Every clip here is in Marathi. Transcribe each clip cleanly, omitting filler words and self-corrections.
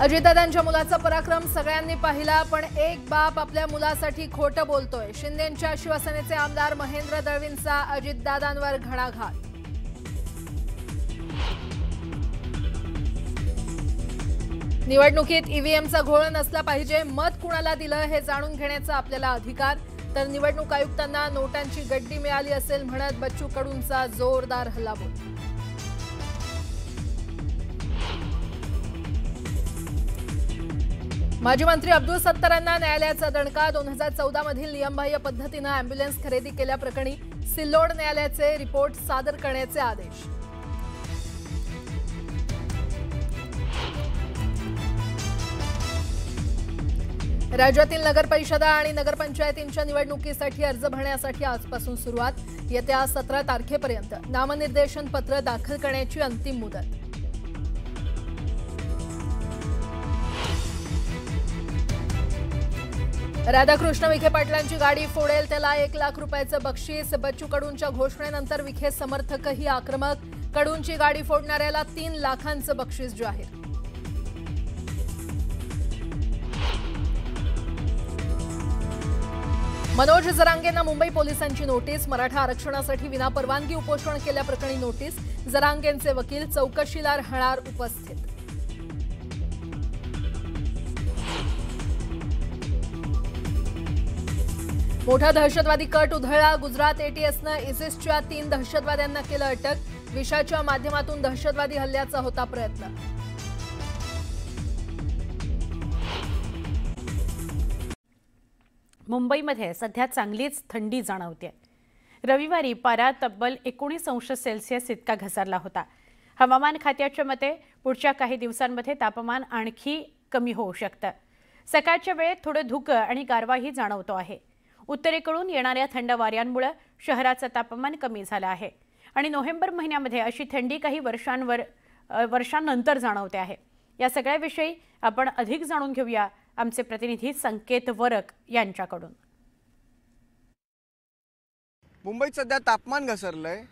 अजितदादांच्या मुलाचा पराक्रम सगळ्यांनी पाहिला, पण एक बाप आपल्या मुलासाठी खोटं बोलतोय। शिंदेंच्या शिवसेनेचे आमदार महेंद्र दळवींचा अजितदादांवर घणाघात। निवडणुकीत ईव्हीएमचा घोळ नसला पाहिजे, मत कुणाला दिलं हे जाणून घेण्याचा आपल्याला अधिकार, तर निवडणूक आयुक्तांना नोटांची गड्डी मिळाली असेल म्हणत बच्चू कडूंचा जोरदार हल्लाबोल। माजी मंत्री अब्दुल सत्तारांना न्यायालयाचा दणका। 2014 मधील नियमबाह्य पद्धतीने अॅम्ब्युलन्स खरेदी केल्याप्रकरणी सिल्लोड न्यायालयाचे रिपोर्ट सादर करण्याचे आदेश। राज्यातील नगरपरिषदा आणि नगरपंचायतींच्या निवडणुकीसाठी अर्ज भरण्यासाठी आजपासून सुरुवात। येत्या 17 तारखेपर्यंत नामनिर्देशन पत्र दाखल करण्याची अंतिम मुदत। राधाकृष्ण विखे पाटलांची गाडी फोडेल त्याला 1 लाख रुपयाचं बक्षीस। बच्चू कडूंच्या घोषणेनंतर विखे समर्थकही आक्रमक। कडूंची गाडी फोडणाऱ्याला 3 लाखांचं बक्षीस जाहीर। मनोज जरांगेंना मुंबई पोलिसांची नोटीस। मराठा आरक्षणासाठी विनापरवानगी उपोषण केल्याप्रकरणी नोटीस। जरांगेंचे वकील चौकशीला राहणार उपस्थित। मोठा दहशतवादी कट उधळला। गुजरात एटीएसनं इसिसच्या 3 दहशतवाद्यांना केलं अटक। विषाच्या माध्यमातून दहशतवादी हल्ल्याचा होता प्रयत्न। मुंबईमध्ये सध्या चांगलीच थंडी जाणवते। रविवारी पारा तब्बल 19 अंश सेल्सिअस इतका घसरला होता। हवामान खात्याच्या मते पुढच्या काही दिवसांमध्ये तापमान आणखी कमी होऊ शकतं। सकाळच्या वेळेत थोडं धुकं आणि गारवाही जाणवतो आहे। उत्तरेकडून येणाऱ्या थंड वाऱ्यांमुळे शहराचं तापमान कमी झालं आहे आणि नोव्हेंबर महिन्यामध्ये अशी थंडी काही वर्षांनंतर जाणवते आहे। या सगळ्याविषयी आपण अधिक जाणून घेऊया आमचे प्रतिनिधी संकेत वरक यांच्याकडून। मुंबईत सध्या तापमान घसरलंय,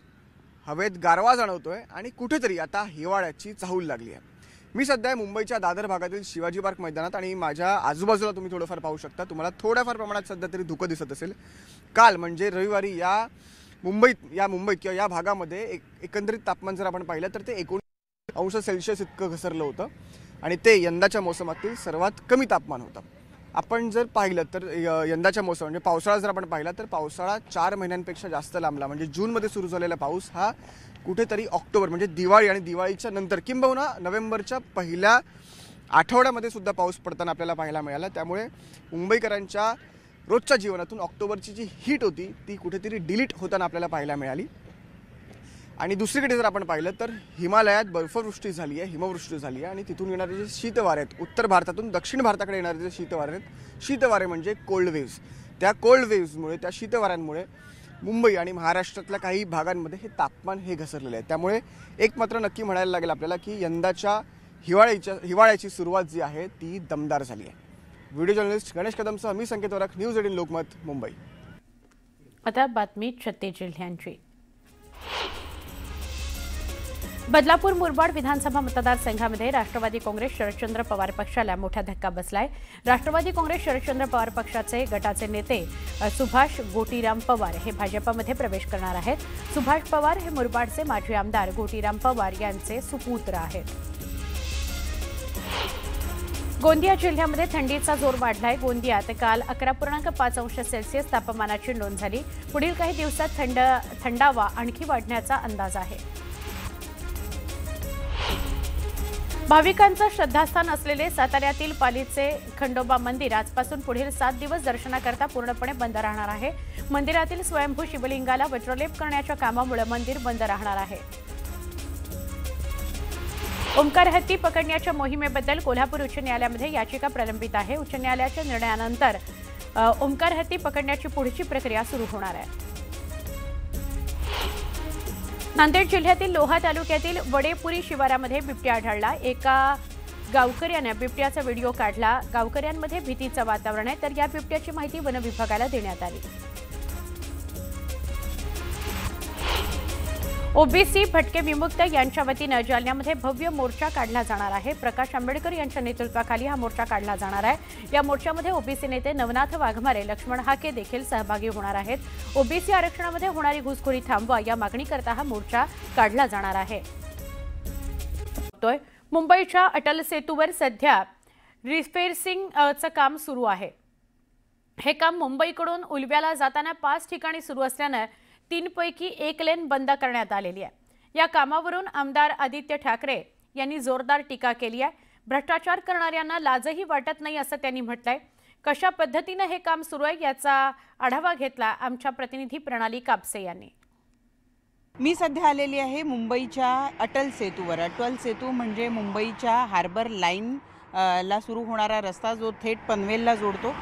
हवेत गारवा जाणवतोय आणि कुठेतरी आता हिवाळ्याची चाहूल लागली आहे। मी सध्या मुंबईच्या दादर भागातील शिवाजी पार्क मैदानात आणि माझ्या आजूबाजूला तुम्ही थोडंफार पाहू शकता। तुम्हाला थोड्याफार प्रमाणात सध्या तरी धुकं दिसत असेल। काल म्हणजे रविवारी या मुंबईत किंवा या भागामध्ये एकंदरीत तापमान जर आपण पाहिलं तर ते 19 अंश सेल्सिअस इतकं घसरलं होतं आणि ते यंदाच्या मोसमातील सर्वात कमी तापमान होतं। आपण जर पाहिलं तर यंदाच्या मोसम म्हणजे पावसाळा जर आपण पाहिला तर पावसाळा 4 महिन्यांपेक्षा जास्त लांबला। म्हणजे जूनमध्ये सुरू झालेला पाऊस हा कुठेतरी ऑक्टोबर म्हणजे दिवाळी आणि दिवाळीच्या नंतर किंबहुना नोव्हेंबरच्या पहिल्या आठवड्यामध्ये सुद्धा पाऊस पडताना आपल्याला पाहायला मिळाला। त्यामुळे मुंबईकरांच्या रोजच्या जीवनातून ऑक्टोबरची जी हीट होती ती कुठेतरी डिलीट होताना आपल्याला पाहायला मिळाली। आणि दुसरीकडे जर आपण पाहिलं तर हिमालयात बर्फवृष्टी झाली आहे, हिमवृष्टी झाली आहे आणि तिथून येणारे जे शीतवारे आहेत, उत्तर भारतातून दक्षिण भारताकडे येणारे जे शीतवारे आहेत, शीतवारे म्हणजे कोल्ड वेव्स, त्या कोल्ड वेव्समुळे त्या शीतवाऱ्यांमुळे मुंबई आणि महाराष्ट्रातल्या काही भागांमध्ये हे तापमान हे घसरलेले आहे। त्यामुळे एक मात्र नक्की म्हणायला लागेल आपल्याला की यंदाच्या हिवाळ्याची सुरुवात जी आहे ती दमदार झाली आहे। व्हिडिओ जर्नलिस्ट गणेश कदमसह मी संकेत वरक, न्यूज 18 लोकमत, मुंबई। आता बातमी छत्तीस जिल्ह्यांची। बदलापूर मुरबाड विधानसभा मतदारसंघामध्ये राष्ट्रवादी काँग्रेस शरदचंद्र पवार पक्षाला मोठा धक्का बसलाय। राष्ट्रवादी काँग्रेस शरदचंद्र पवार पक्षाचे गटाचे नेते सुभाष गोटीराम पवार हे भाजपमध्ये प्रवेश करणार आहेत। सुभाष पवार हे मुरबाडचे माजी आमदार गोटीराम पवार यांचे सुपुत्र आहेत। गोंदिया जिल्ह्यामध्ये थंडीचा जोर वाढलाय। गोंदियात काल 11.5 अंश सेल्सिअस तापमानाची नोंद झाली। पुढील काही दिवसात थंडावा आणखी वाढण्याचा अंदाज आहे। भाविकांचं श्रद्धास्थान असलेले साताऱ्यातील पालीचे खंडोबा मंदिर आजपासून पुढील 7 दिवस दर्शनाकरता पूर्णपणे बंद राहणार आहे। मंदिरातील स्वयंभू शिवलिंगाला वज्रलेप करण्याच्या कामामुळे मंदिर बंद राहणार आहे। ओंकार हत्ती पकडण्याच्या मोहिमेबद्दल कोल्हापूर उच्च न्यायालयामध्ये याचिका प्रलंबित आहे। उच्च न्यायालयाच्या निर्णयानंतर ओंकार हत्ती पकडण्याची पुढची प्रक्रिया सुरू होणार आहे। नांदेड जिल्ह्यातील लोहा तालुक्यातील वडेपुरी शिवारामध्ये बिबट्या आढळला। एका गावकऱ्याने बिबट्याचा व्हिडिओ काढला। गावकऱ्यांमध्ये भीतीचं वातावरण आहे, तर या बिबट्याची माहिती वन विभागाला देण्यात आली। ओबीसी भटके विमुक्त यांच्या वतीनं जालन्यामध्ये भव्य मोर्चा काढला जाणार आहे। प्रकाश आंबेडकर यांच्या नेतृत्वाखाली हा मोर्चा काढला जाणार आहे। या मोर्चामध्ये ओबीसी नेते नवनाथ वाघमारे, लक्ष्मण हाके देखील सहभागी होणार आहेत। ओबीसी आरक्षणामध्ये होणारी घुसखोरी थांबवा या मागणीकरता हा मोर्चा काढला जाणार आहे। मुंबईच्या अटल सेतूवर सध्या रिफेर्सिंगचं काम सुरू आहे। हे काम मुंबईकडून उलव्याला जाताना 5 ठिकाणी सुरू असल्याने 3 पैकी 1 लेन बंद करण्यात आलेली आहे। या कामावरून आमदार आदित्य ठाकरे यांनी जोरदार टीका केली आहे। भ्रष्टाचार करणाऱ्यांना लाजही वाटत नाही असं त्यांनी म्हटलंय। कशा पद्धतीने हे काम सुरू आहे याचा आढावा घेतला आमच्या प्रतिनिधी प्रणाली कापसे यांनी। मी सध्या आलेली आहे मुंबईच्या अटल सेतूवर। अटल सेतू म्हणजे मुंबईच्या हार्बर लाईन ला सुरू होणारा रस्ता जो थेट पनवेलला जोडतो।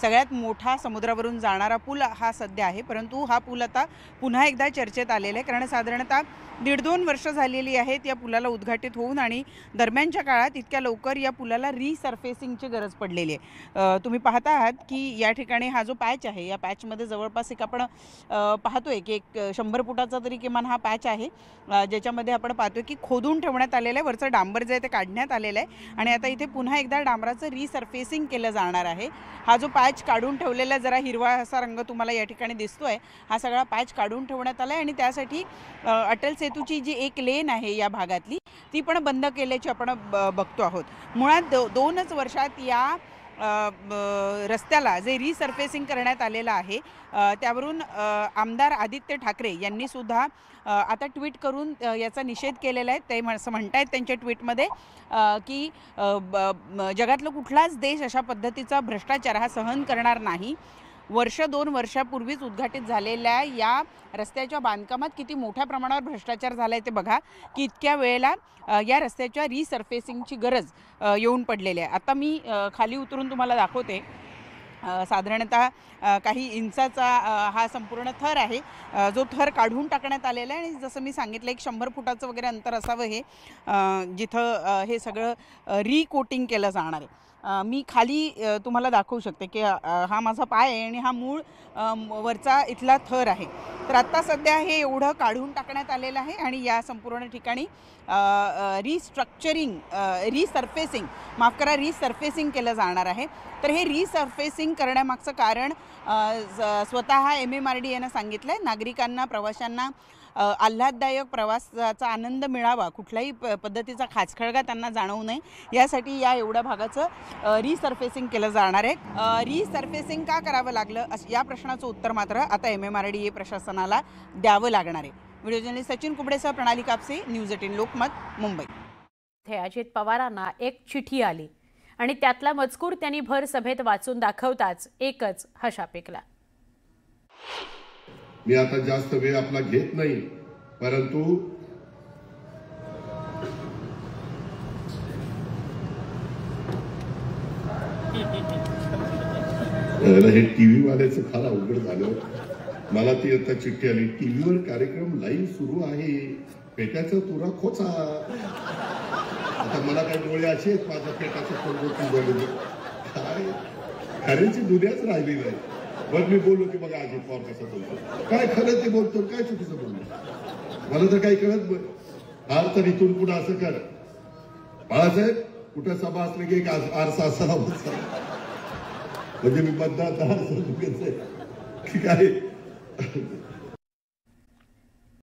सगळ्यात मोठा समुद्रावरून जाणारा पूल हा सध्या आहे, परंतु हा पूल आता पुन्हा एकदा चर्चेत आलेला आहे, कारण साधारणतः 1.5-2 वर्ष झालेली आहेत या पुलाला उद्घाटित होऊन आणि दरम्यानच्या काळात इतक्या लवकर या पुलाला रिसर्फेसिंगची गरज पडलेली आहे। तुम्ही पाहता आहात की या ठिकाणी हा जो पॅच आहे, या पॅचमध्ये जवळपास एक आपण पाहतोय की 100 फुटाचा तरी किमान हा पॅच आहे, ज्याच्यामध्ये आपण पाहतोय की खोदून ठेवण्यात आलेलं आहे। वरचं डांबर जे आहे ते काढण्यात आलेलं आहे आणि आता इथे पुन्हा एकदा डांबराचं रिसर्फेसिंग केलं जाणार आहे। हा जो पॅच काढून ठेवलेला जरा हिरवा असा रंग तुम्हाला या ठिकाणी दिसतोय, हा सगळा पॅच काढून ठेवण्यात आला आहे आणि त्यासाठी अटल सेतूची जी 1 लेन आहे या भागातली ती पण बंद केल्याची आपण बघतो आहोत। मुळात 2च वर्षात या रस्त्याला जे रिसर्फेसिंग करण्यात आलेलं आहे त्यावरून आमदार आदित्य ठाकरे यांनी सुद्धा आता ट्विट करून याचा निषेध केलेला आहे। ते असं म्हणतायत त्यांच्या ट्विटमध्ये की जगातला कुठलाच देश अशा पद्धतीचा भ्रष्टाचार हा सहन करणार नाही। 1-2 वर्षापूर्वीच उद्घाटित झालेल्या या रस्त्याच्या बांधकामात किती मोठ्या प्रमाणावर भ्रष्टाचार झाला आहे ते बघा की इतक्या वेळेला या रस्त्याच्या रिसर्फेसिंगची गरज येऊन पडलेली आहे। आता मी खाली उतरून तुम्हाला दाखवते। साधारणतः काही इंचाचा हा संपूर्ण थर आहे, जो थर काढून टाकण्यात आलेला आहे आणि जसं मी सांगितलं 100 फुटाचं वगैरे अंतर असावं हे, जिथं हे सगळं रिकोटिंग केलं जाणार आहे। मी खाली तुम्हाला दाखवू शकते की हा माझा पाय आहे आणि हा मूळ वरचा इथला थर आहे। तर आत्ता सध्या हे एवढं काढून टाकण्यात आलेलं आहे आणि या संपूर्ण ठिकाणी रिसर्फेसिंग केलं जाणार आहे। तर हे रिसर्फेसिंग करण्यामागचं कारण स्वतः MMRD यानं सांगितलं आहे, नागरिकांना, प्रवाशांना आल्हाददायक प्रवासाचा आनंद मिळावा, कुठल्याही पद्धतीचा खाचखळगा त्यांना जाणवू नये, यासाठी या एवढ्या भागाचं रिसर्फेसिंग केलं जाणार आहे। रिसर्फेसिंग का करावं लागलं या प्रश्नाचं उत्तर मात्र आता MMRD प्रशासनाला द्यावं लागणार आहे। व्हिडिओ जर्नलिस्ट सचिन कुबडेसह प्रणाली कापसे, न्यूज 18 लोकमत, मुंबई। अजित पवारांना एक चिठी आली आणि त्यातला मजकूर त्यांनी भर सभेत वाचून दाखवताच एकच हशा पेकला। मी आता जास्त वेळ आपला घेत नाही, परंतु हे टीव्ही वाल्याचं फार अवघड झालं। मला ती आता चिठ्ठी आली, टीव्हीवर कार्यक्रम लाईव्ह सुरू आहे, पेट्याचा तुरा खोचा। आता मला काही डोळे असे आहेत, माझ्या पेटाचं काय खऱ्याची दुनियाच राहिली नाही। बरं मी बोललो की बघा अजित पवार कसं बोलतो, काय खरं ते बोलतो, काय चुकीचं बोलतो, मला तर काही कळत नाही। फार तर इथून पुढे असं कर बाळासाहेब, कुठं सभा असली की एक आरसा असावा, म्हणजे मी मतदार की काय